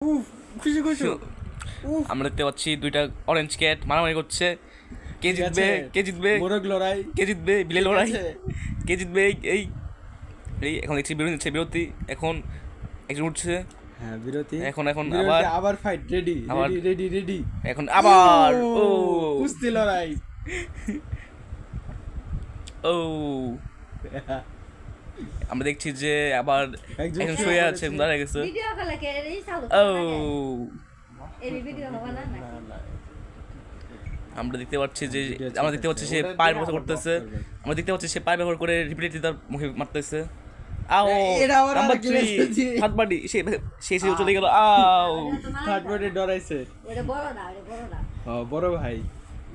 উফ, খুশি খুশি। উফ, আমরা দেখতে পাচ্ছি দুইটা অরেঞ্জ ক্যাট মারামারি করছে। কে জিতবে কে জিতবে মোরগ লড়াই। কে জিতবে বিলে লড়াই, ঠিক আছে। কে জিতবে? এই এই এখন দেখছি বিরতি নিচ্ছে, বিরতি। এখন একজন উঠছে, হ্যাঁ, বিরতি। এখন বিরতি, আবার ফাইট, রেডি আবার- রেডি রেডি রেডি। এখন আবার ও কুস্তি লড়াই। ও আমরা দেখছি যে আবার একজন একজন শুয়ে শুয়ে পড়েছে। আছে, দাঁড়িয়ে গেছে। ভিডিও কলে কে এই চালু ও এই ভিডিও হবে না না, না। আমরা দেখতে পাচ্ছি যে ভিডিও আমরা দেখতে পাচ্ছি সে ওটা পায়ের দিয়ে ব্যবহার আবার করতেছে। block করবে। আমরা দেখতে পাচ্ছি সে পায়ের ব্যবহার করে রিপিটেডলি তার মুখে মারতেছে। আও এটা আবার নাম্বার আরেকজন 3 এসেছে। হাত বাড়ি, সে সে সে চলে গেল। আও থার্ড পার্টি ডরাইছে। ওটা বড় না ওটা বড় না বড় ভাই,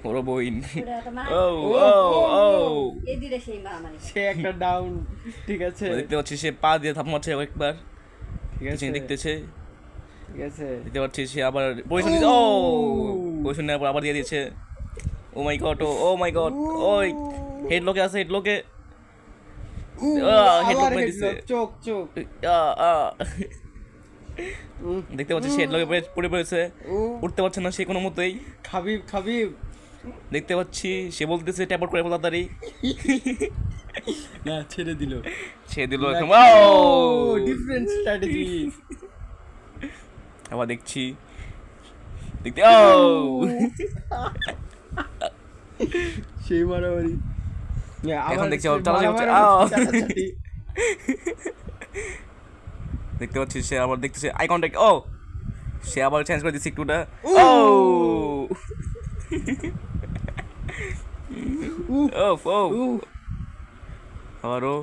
বড় বইন। ওটা তো মা ও ও ও এই দিলে সেই মারামারি সে একটা ডাউন। ঠিক আছে, আমরা দেখতে পাচ্ছি সে পা দিয়ে থাপ মারছে একবার, ঠিক আছে, কিছু দেখতেছে। ঠিক আছে। দেখতে পাচ্ছি সে আবার পজিশন দিয়েছে। ও পজিশন নেওয়ার পর আবার দিয়ে দিয়েছে। ও মাই গড, ও মাই গড, ওই হেড লকে আছে, হেড লকে। হেডলক আবার মেরে headlock, দিছে। চোখ চোখ। দেখতে পাচ্ছি সে হেডলকে পড়ে পড়েছে, উঠতে পারছে না সে কোনো মতেই। Khabib Khabib. দেখতে পাচ্ছি সে বলতেছে ট্যাপ আউট করে ফেলো তাড়াতাড়ি। না, ছেড়ে দিল। সে দিল এখন। Different strategy. আবার দেখছি দেখতে সেই মারামারি। এখন দেখছি সেই চালাচালি হচ্ছে। মারামারি, চালাচালি। দেখতে পাচ্ছি সে আবার দেখতেছে আই কন্টাক্ট। ও সে আবার চেঞ্জ করে দিচ্ছে একটুটা। ও ও ও আবারও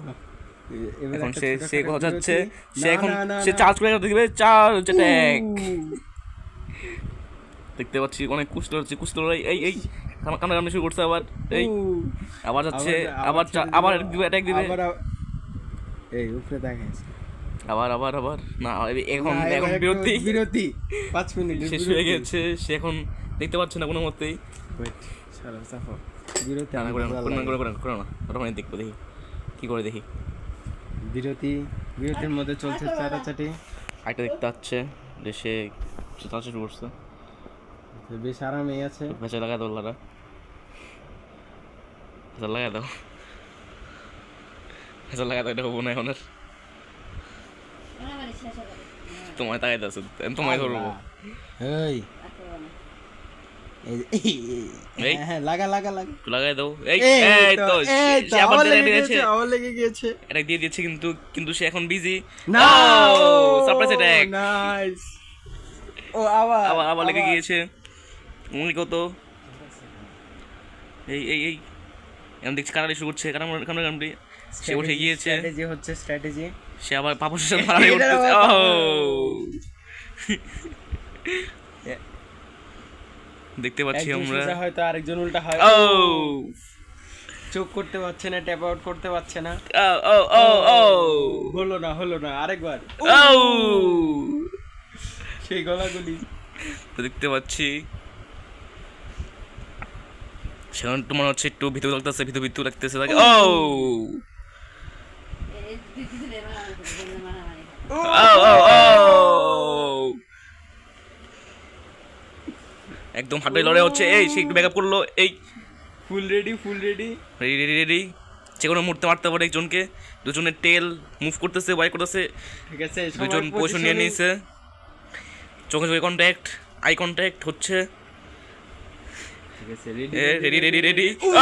এবার এখন একটা সে ছোটখাটো সে কথা বিরতি। যাচ্ছে, সে না, এখন না, না, সে না। চার্জ করে দিবে, চার্জ অ্যাটাক। দেখতে পাচ্ছি অনেক কুস্ত হচ্ছে, কুস্ত লড়াই। এই এই কামড়াকামড়ি শুরু করছে আবার। এই আবার যাচ্ছে, আবার আবার দিবে, অ্যাটাক দিবে। এই উপরে দেখাইছে। আবার আবার আবার না, এখন না, এখন এবার একটু বিরতি বিরতি 5 মিনিট শেষ হয়ে গেছে। সে এখন দেখতে পাচ্ছে না কোনো মতেই। ওয়েট, সারা সাফা বিরতি। না না করে না আমার করে না ভালো করে লাগে। না করে না, ওটা মানে দেখবো, দেখি কি করে, দেখি। বিরতির মধ্যে চলছে চাটাচাটি। একটা দেখতে পাচ্ছে যে সে চাচা শুরু করছে। বেশ আরামেই আছে। ভেসে লাগাই দাও লারা, ভেসে লাগাই দাও, ভেসে লাগাই দাও। এটা হবো না এখন আর। মারামারি শেষ হবে তোমায় তাকাই দাও, তোমায় ধরবো। এই আর করবো না এই। হ্যাঁ, লাগা লাগা লাগা। একটু লাগাই দাও। এই এই এই তো সে আবার আবার লেগে লেগে দিয়েছে, গেছে, আবার লেগে গেছে। এটা দিয়ে দিয়েছে, কিন্তু কিন্তু সে এখন বিজি। না, সারপ্রাইজ অ্যাটাক। নাইস। ও আবার আবার আবার লেগে গিয়েছে। উনি কত এই এই এই এখন দেখছি কারাড়ি শুরু করছে, কামড়ি সে উঠে গিয়েছে। স্ট্র্যাটেজি হচ্ছে, স্ট্র্যাটেজি। সে আবার পাপসের সাথে মারামারি এটার করতেছে। আবার দেখতে পাচ্ছি একজন আমরা। সোজা হয়তো আরেকজন উল্টা হয়। ও চোখ করতে পারছে না, ট্যাপ আউট করতে পারছে না। ও ও ও ও হলো না আরেকবার। ও সেই গলাগুলি। তো দেখতে পাচ্ছি সেখানে তোমার হচ্ছে একটু ভিতর লাগতেছে, ভিতর লাগতেছে তাকে। ও এই দিলে মারামারি করবে মারামারি ও ও ও একদম হাঁটাই লড়াই হচ্ছে। এই সে একটু ব্যাকআপ করলো। এই full ready ready ready ready, যে কোনো মুহূর্তে মারতে পারে একজনকে। দুজনের টেল মুভ করতেছে, ওয়াই করতেছে। ঠিক আছে, দুজন পজিশন নিয়ে নিয়েছে। চোখে চোখে কন্ট্যাক্ট, আই কন্ট্যাক্ট হচ্ছে। ঠিক আছে, রেডি রেডি রেডি রেডি। ও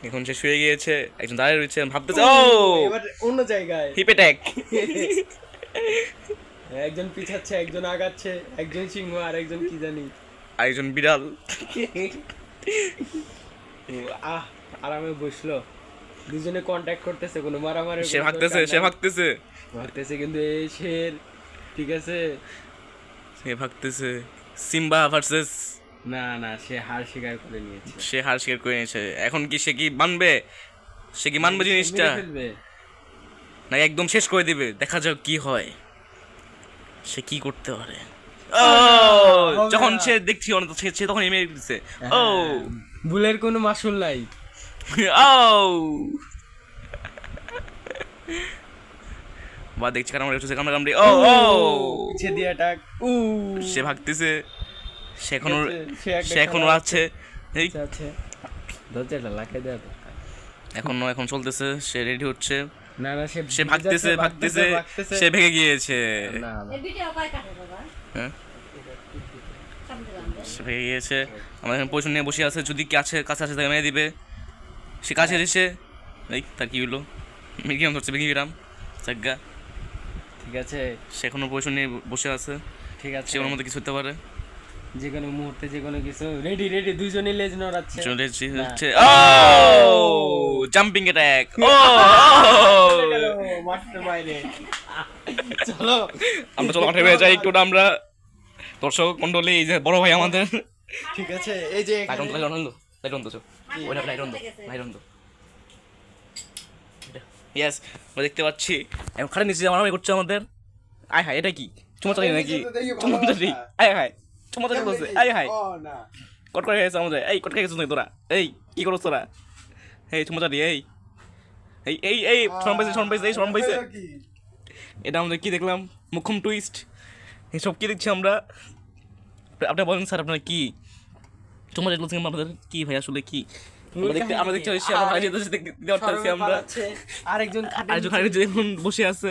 এখন সে শুয়ে গিয়েছে, একজন দাঁড়িয়ে রয়েছে, ভাবতেছে ও এবার অন্য জায়গায়। Hip attack. একজন পিছাচ্ছে, একজন আগাচ্ছে, একজন সিংহ আর একজন কি জানি। আরেকজন বিড়াল। আরামে বসলো। দুজনে কন্ট্যাক্ট করতেছে, কোনো মারামারি সে ভাগতেছে, সে ভাগতেছে, ভাগতেছে, কিন্তু এই শের। ঠিক আছে, সে ভাগতেছে। সিম্বা ভার্সেস, না না, সে হার স্বীকার করে নিয়েছে। সে হার স্বীকার করে নিয়েছে। এখন কি সে কি মানবে? সে কি মানবে জিনিসটা, মেরে ফেলবে। না একদম শেষ করে দিবে? দেখা যাক কি হয়, সে কি করতে পারে। ও যখন সে দেখছি সে তখন এমে দিচ্ছে। ও ভুলের কোনো মাসুল নাই। ও বা দেখছি কামড়াকামড়ি ও ও পিছে দিয়ে টাক সে ভাগতেছে, সে এখনো সে একটা সে এখনো আছে, এই আছে দরজাটা লাগাই দেওয়া দরকার। এখন চলতেছে, সে রেডি হচ্ছে, না না সে ভাগতেছে, সে ভেঙে গিয়েছে, না না এই ভিডিও কয় কাটে বাবা? হ্যাঁ কাটতে জানবে। সে ভেঙে গিয়েছে। আমাদের এখানে পজিশন নিয়ে বসে আছে, যদি কাছে আসে তাকে মেরে দিবে। সে কাছে এসে এই তার কি হলো, মিডিয়াম ধরছে ভেঙে গেলাম জায়গা। ঠিক আছে সে এখনো পজিশন নিয়ে বসে আছে, ঠিক আছে সে ওর মধ্যে কিছু হতে পারে। যে কোনো মুহূর্তে যে কোনো কিছু রেডি দুইজনই লেজ নড়াচ্ছে চলে না। হচ্ছে ও জাম্পিং অ্যাটাক ও মাঠের বাইরে চলো চলো মাঠে বেরিয়ে যাই একটু। আমরা দর্শক মন্ডলী, এই যে বড় ভাই আমাদের ঠিক আছে এই যে লাইট এখানে- অন তো ইয়েস, আমরা দেখতে পাচ্ছি এখন খালি নিচে মারামারি করছে আমাদের। আয় হায়, এটা কি চুমাচারি নাকি? চুমাচারি, আয় হায়, চুমাচারি করছে, আয় হায়, ও না কট করে গেছে আমাদের। এই কট করে গেছিস নাকি তোরা? এই কি করছ তোরা? এই চুমাচারি, এই এই এই এই শরম পাইছে। এটা আমাদের কি দেখলাম, মুখ্যম টুইস্ট, এইসব কি দেখছি আমরা? আপনি বলেন স্যার, আপনার কি চুমাচারি করছেন আপনাদের কি ভাই, আসলে কি আমরা দেখতে পাচ্ছি? আমরা ভাই দেখতে পাচ্ছি আমরা আরেকজন আরেকজন এখন বসে আছে।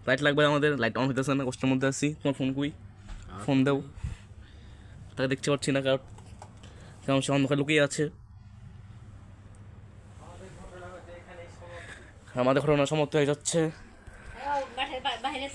লাইট লাগবে আমাদের, লাইট অন হইতেছে না, কষ্টের মধ্যে আছি। তোমার ফোন কই? ফোন দাও। তাকে দেখতে পাচ্ছি না, কারণ সে অন্ধকার লুকিয়ে আছে। আমাদের ঘটনা সমাপ্ত হয়ে যাচ্ছে। ও মাঠের বাইরে